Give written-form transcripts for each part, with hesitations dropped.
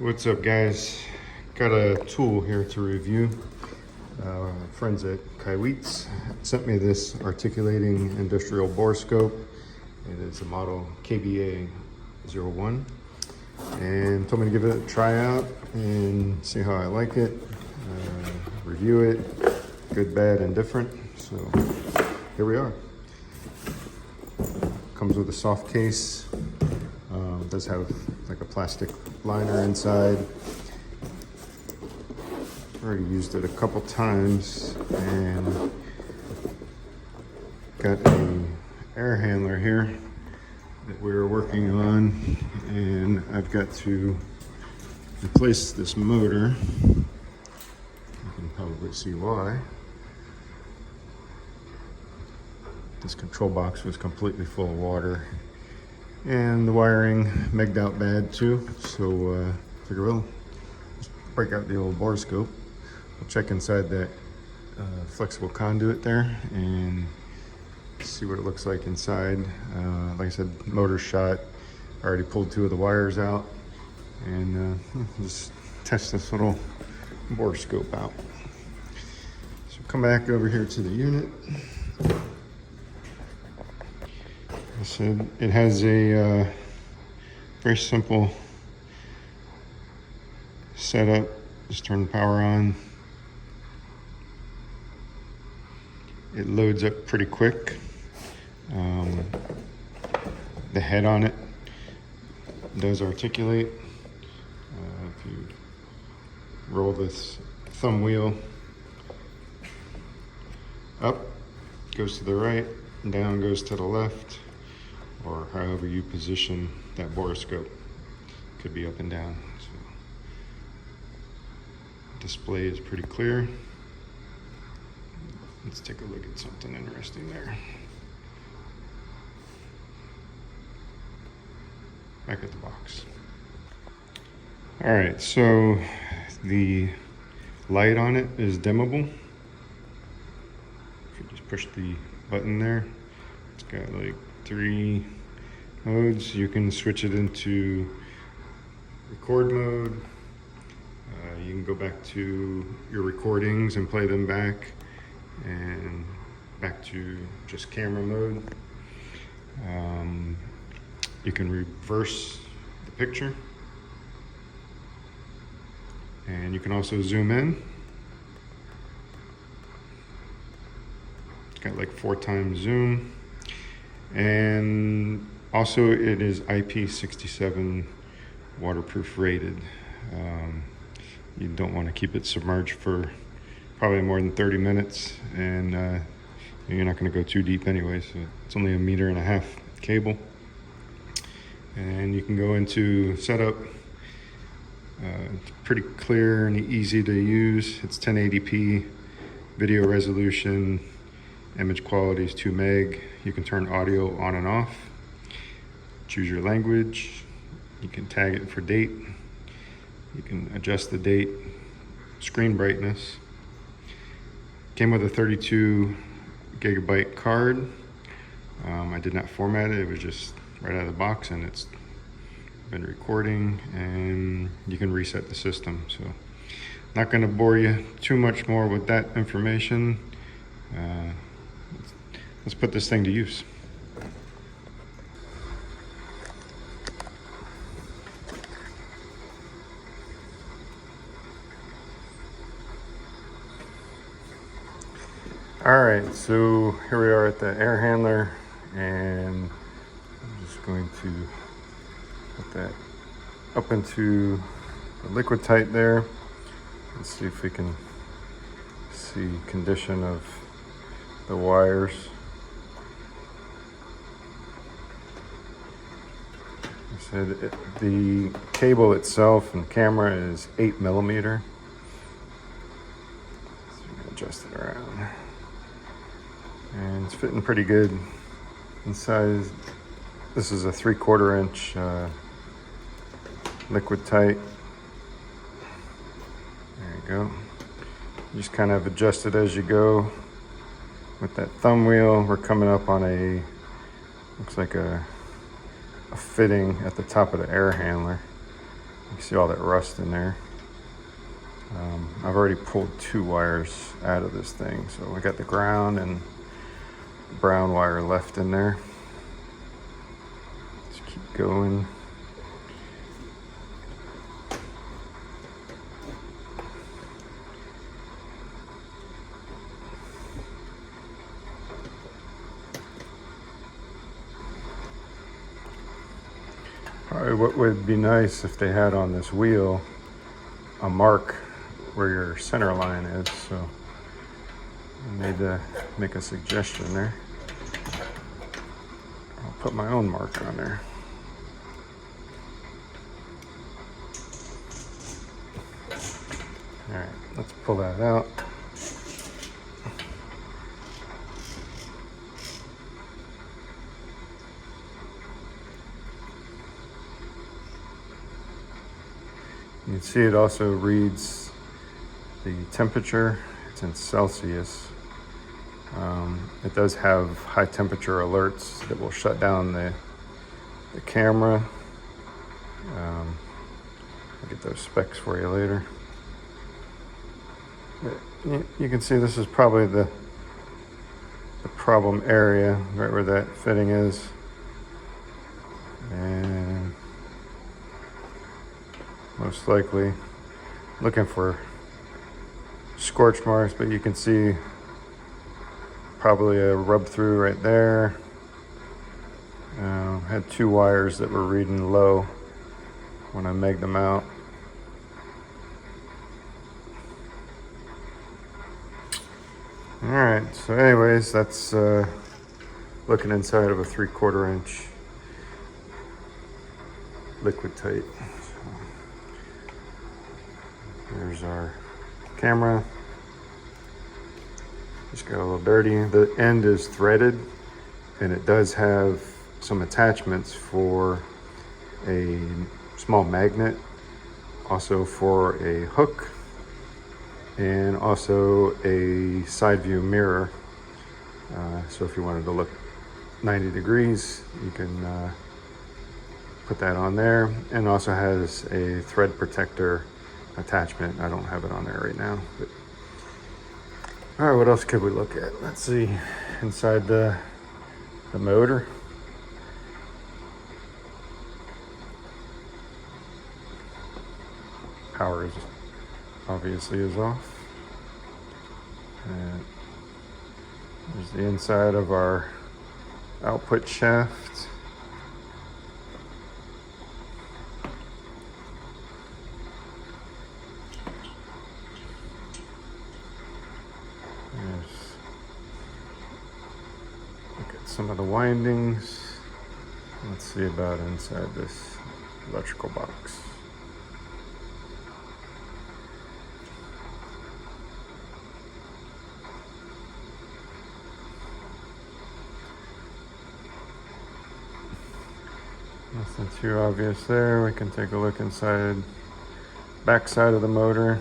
What's up, guys? Got a tool here to review. Friends at KAIWEETS sent me this articulating industrial borescope. It is a model KBA01 and told me to give it a try out and see how I like it, review it, good, bad, and different. So here we are. Comes with a soft case. It does have like a plastic liner inside. Already used it a couple times and got a air handler here that we were working on, and I've got to replace this motor. You can probably see why. This control box was completely full of water and the wiring megged out bad too, so figure we'll just break out the old borescope. We'll check inside that flexible conduit there and see what it looks like inside. Like I said, motor shot. I already pulled two of the wires out, and just test this little borescope out. So come back over here to the unit. I said it has a very simple setup. Just turn the power on. It loads up pretty quick. The head on it does articulate. If you roll this thumb wheel up, goes to the right, and down goes to the left, or however you position that borescope. Could be up and down. So, display is pretty clear. Let's take a look at something interesting there. Back at the box. All right, so the light on it is dimmable. If you just push the button there, it's got like 3 modes. You can switch it into record mode. You can go back to your recordings and play them back, and back to just camera mode. You can reverse the picture, and you can also zoom in. It's got like 4 times zoom, and also it is IP67 waterproof rated. You don't want to keep it submerged for probably more than 30 minutes, and you're not going to go too deep anyway, so it's only 1.5 meter cable. And you can go into setup. It's pretty clear and easy to use. It's 1080p video resolution. Image quality is 2 meg. You can turn audio on and off. Choose your language. You can tag it for date. You can adjust the date. Screen brightness. Came with a 32 gigabyte card. I did not format it. It was just right out of the box, and it's been recording, and you can reset the system. So not going to bore you too much more with that information. Let's put this thing to use. All right, so here we are at the air handler, and I'm just going to put that up into the liquid tight there. Let's see if we can see condition of the wires. I said the cable itself and camera is 8 millimeter. So we can adjust it around. And it's fitting pretty good in size. This is a 3/4 inch liquid tight. There you go. You just kind of adjust it as you go with that thumb wheel. We're coming up on a, looks like a fitting at the top of the air handler. You can see all that rust in there. I've already pulled 2 wires out of this thing, so I got the ground and brown wire left in there. Just keep going. Probably what would be nice if they had on this wheel a mark where your center line is, so I need to make a suggestion there. I'll put my own mark on there. All right, let's pull that out. You can see it also reads the temperature. It's in Celsius. It does have high temperature alerts that will shut down the camera. I'll get those specs for you later. But you can see this is probably the problem area, right where that fitting is. And most likely looking for scorch marks, but you can see probably a rub through right there. Had 2 wires that were reading low when I megged them out. All right, so anyways, that's looking inside of a 3/4 inch liquid tight. Here's our camera. Just got a little dirty. The end is threaded, and it does have some attachments for a small magnet, also for a hook, and also a side view mirror. So if you wanted to look 90 degrees, you can put that on there. And also has a thread protector attachment. I don't have it on there right now. But all right, what else could we look at? Let's see, inside the motor. Power is obviously off. And there's the inside of our output shaft. Look at some of the windings. Let's see about inside this electrical box. Nothing too obvious there. We can take a look inside back side of the motor.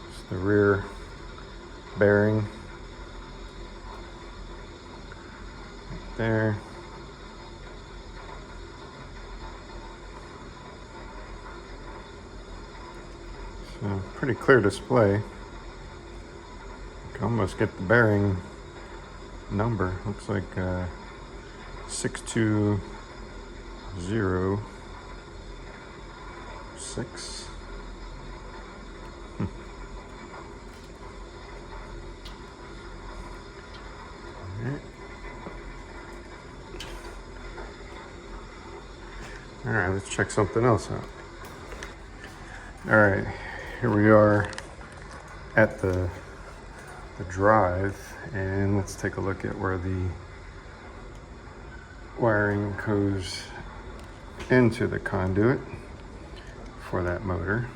It's the rear bearing right there. So pretty clear display. Almost get the bearing number. Looks like 62006. All right, let's check something else out. All right, here we are at the drive, and let's take a look at where the wiring goes into the conduit for that motor.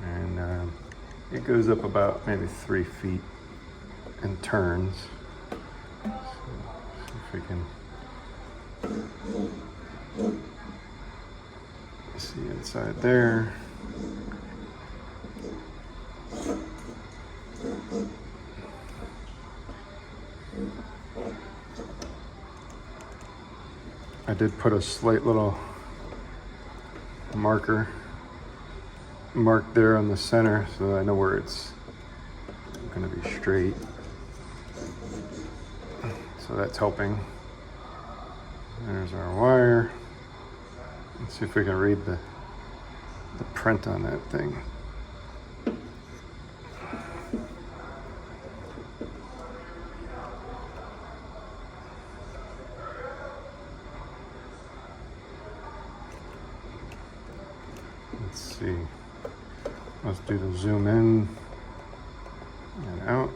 And it goes up about maybe 3 feet and turns. So see if we can see inside there. I did put a slight little mark there on the center so I know where it's going to be straight. So that's helping. There's our wire. Let's see if we can read the print on that thing. Let's see. Let's do the zoom in and out.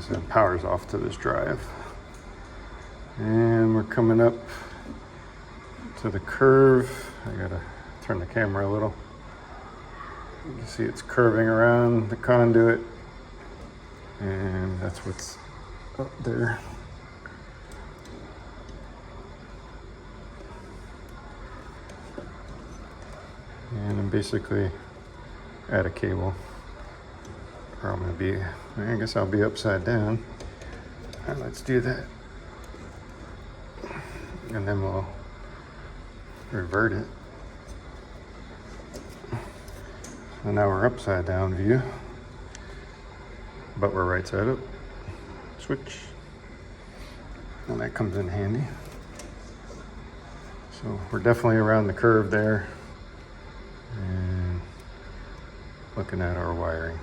So power's off to this drive. And we're coming up to the curve. I gotta turn the camera a little. You can see it's curving around the conduit. And that's what's up there. And I'm basically at a cable. Or I'm gonna be, I guess I'll be upside down. All right, let's do that. And then we'll revert it. So now we're upside down view, but we're right side up. Switch. And that comes in handy. So we're definitely around the curve there and looking at our wiring.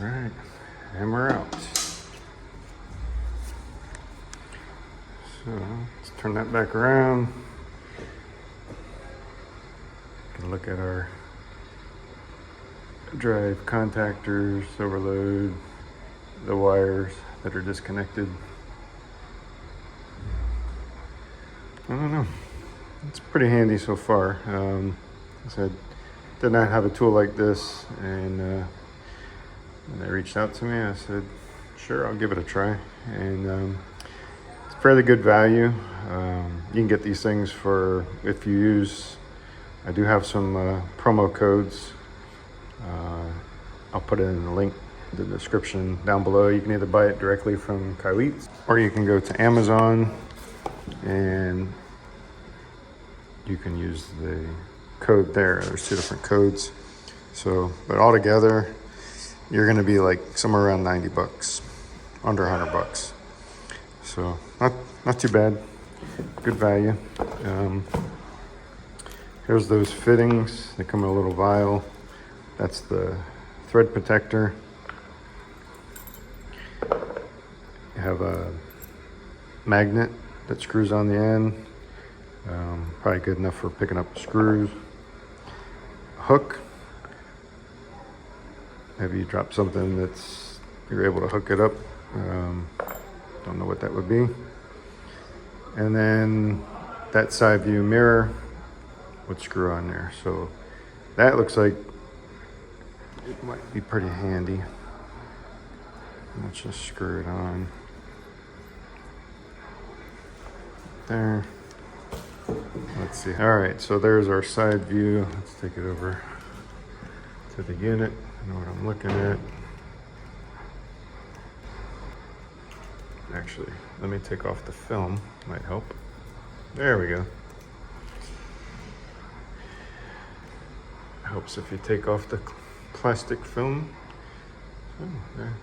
All right, and we're out. So let's turn that back around. Can look at our drive contactors, overload, the wires that are disconnected. I don't know. It's pretty handy so far. I said, did not have a tool like this, and when they reached out to me, I said, sure, I'll give it a try. And it's fairly good value. You can get these things for, if you use, I do have some promo codes. I'll put it in the link, the description down below. You can either buy it directly from KAIWEETS, or you can go to Amazon and you can use the code there. There's 2 different codes. So, but altogether, you're gonna be like somewhere around 90 bucks, under 100 bucks. So not too bad, good value. Here's those fittings. They come in a little vial. That's the thread protector. You have a magnet that screws on the end. Probably good enough for picking up screws. Hook. Maybe you drop something that's, you're able to hook it up. Don't know what that would be. And then that side view mirror would screw on there. So that looks like it might be pretty handy. Let's just screw it on. There. Let's see. All right, so there's our side view. Let's take it over to the unit. I know what I'm looking at. Actually, let me take off the film, might help. There we go. Helps if you take off the plastic film. Oh, there.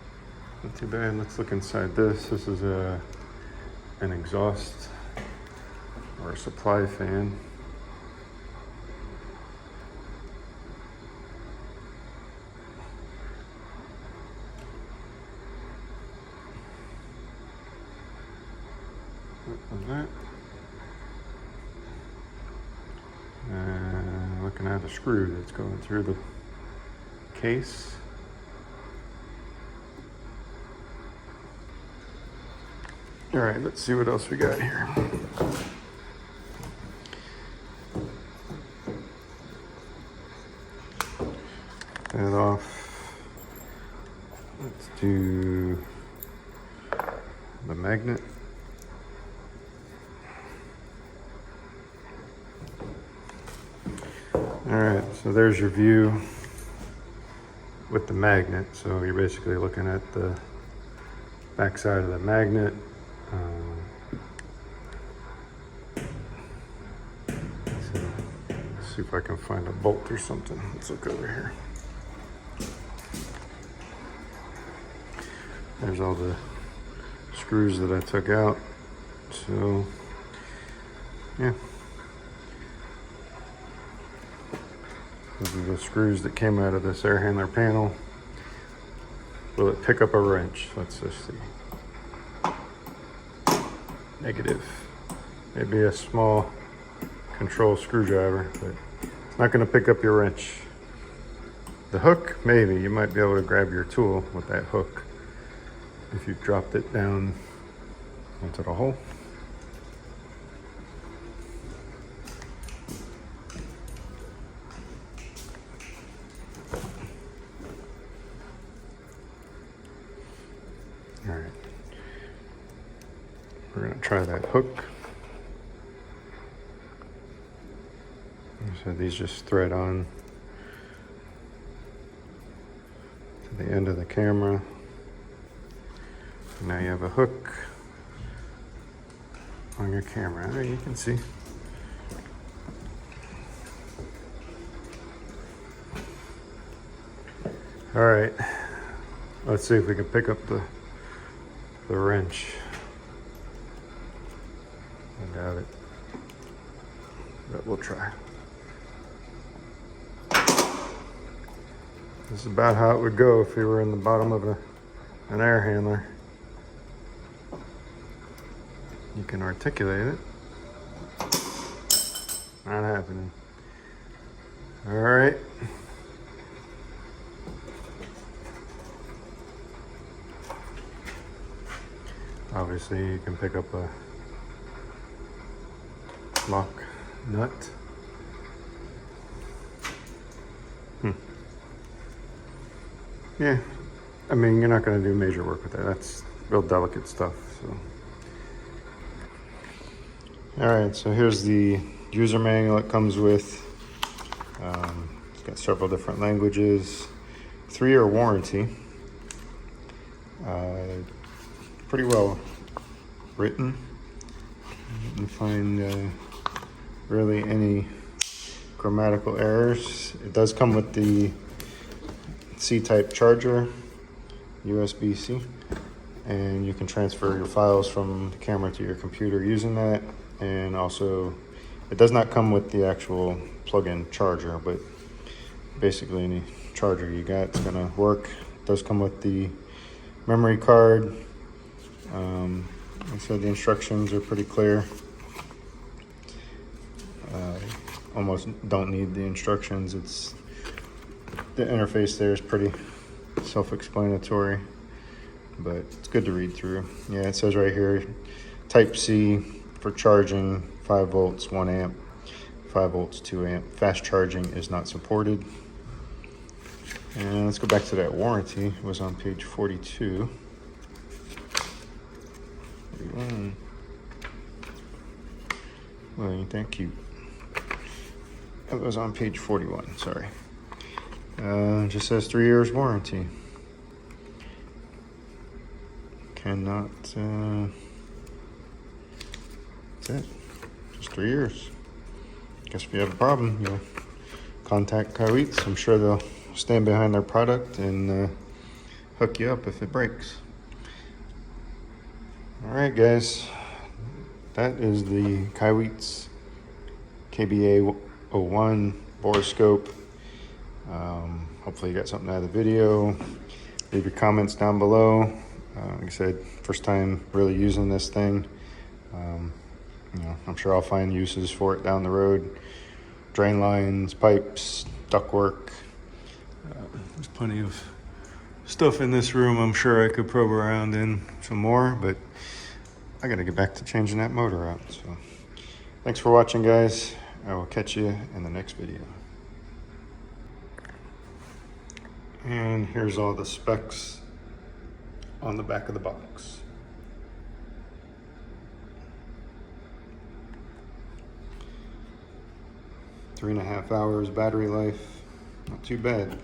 Not too bad. Let's look inside this. This is an exhaust or a supply fan. What was that? Looking at a screw that's going through the case. All right, let's see what else we got here. That off. Let's do the magnet. All right, so there's your view with the magnet. So you're basically looking at the back side of the magnet. Let's see if I can find a bolt or something. Let's look over here. There's all the screws that I took out. So, yeah. These are the screws that came out of this air handler panel. Will it pick up a wrench? Let's just see. Negative. Maybe a small control screwdriver, but it's not going to pick up your wrench. The hook, maybe. You might be able to grab your tool with that hook if you dropped it down into the hole. All right, we're going to try that hook. So these just thread on to the end of the camera. Now you have a hook on your camera. There you can see. All right, let's see if we can pick up the wrench. I doubt it, but we'll try. This is about how it would go if you were in the bottom of an air handler. You can articulate it. Not happening. All right. Obviously, you can pick up a lock nut. Yeah, I mean, you're not going to do major work with that. That's real delicate stuff. So, all right. So here's the user manual it comes with. It's got several different languages. 3-year warranty. Pretty well written. You can find really any grammatical errors. It does come with the C-type charger, USB-C, and you can transfer your files from the camera to your computer using that. And also, it does not come with the actual plug-in charger, but basically any charger you got is gonna work. It does come with the memory card. Like I said, the instructions are pretty clear. Almost don't need the instructions. The interface there is pretty self-explanatory, but it's good to read through. Yeah, it says right here, Type C for charging, 5 volts, 1 amp, 5 volts, 2 amp. Fast charging is not supported. And let's go back to that warranty. It was on page 42. 41. Well, ain't that cute? It was on page 41, sorry. It just says 3 years warranty. Cannot, that's it. Just 3 years. Guess if you have a problem, you'll contact KAIWEETS. I'm sure they'll stand behind their product and hook you up if it breaks. All right, guys. That is the KAIWEETS KBA01 Borescope. Hopefully you got something out of the video. Leave your comments down below. Like I said, first time really using this thing. I'm sure I'll find uses for it down the road. Drain lines, pipes, ductwork. There's plenty of stuff in this room I'm sure I could probe around in some more, but I gotta get back to changing that motor out. So thanks for watching, guys. I will catch you in the next video. And here's all the specs on the back of the box. Three and a half hours battery life, not too bad.